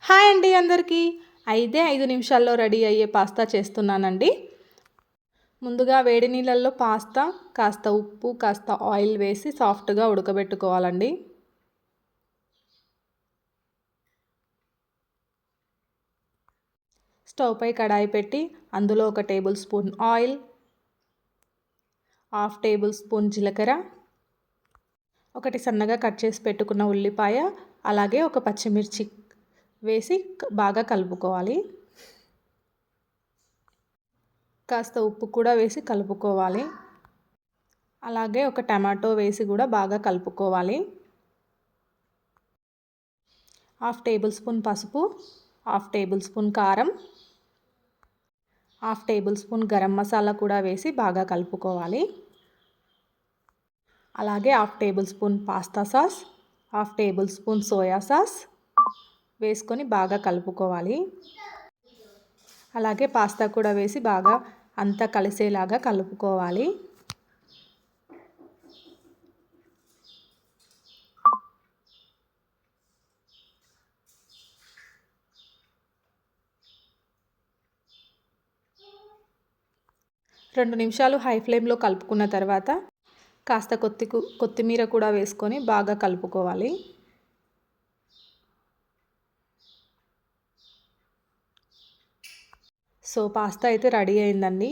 Hi అండి అందరికీ. 5 నిమిషాల్లో రెడీ అయ్యే పాస్తా చేస్తున్నానండి. ముందుగా వేడి నీళ్ళల్లో పాస్తా కాస్త ఉప్పు కాస్త ఆయిల్ వేసి సాఫ్ట్గా ఉడకబెట్టుకోవాలండి. స్టవ్ పై కడాయి పెట్టి అందులో 1 table spoon oil, 1/2 table spoon జీలకర్ర, 1 సన్నగా కట్ చేసి పెట్టుకున్న ఉల్లిపాయ, అలాగే 1 పచ్చిమిర్చి వేసి బాగా కలుపుకోవాలి. కాస్త ఉప్పు కూడా వేసి కలుపుకోవాలి. అలాగే 1 టమాటో వేసి కూడా బాగా కలుపుకోవాలి. 1/2 టేబుల్ స్పూన్ పసుపు, 1/2 టేబుల్ స్పూన్ కారం, 1/2 టేబుల్ స్పూన్ గరం మసాలా కూడా వేసి బాగా కలుపుకోవాలి. అలాగే 1/2 table spoon pasta sauce, 1/2 table spoon soya sauce వేసుకొని బాగా కలుపుకోవాలి. అలాగే పాస్తా కూడా వేసి బాగా అంతా కలిసేలాగా కలుపుకోవాలి. రెండు నిమిషాలు హై ఫ్లేమ్లో కలుపుకున్న తర్వాత కాస్త కొత్తిమీర కూడా వేసుకొని బాగా కలుపుకోవాలి. సో పాస్తా అయితే రెడీ అయిందండి.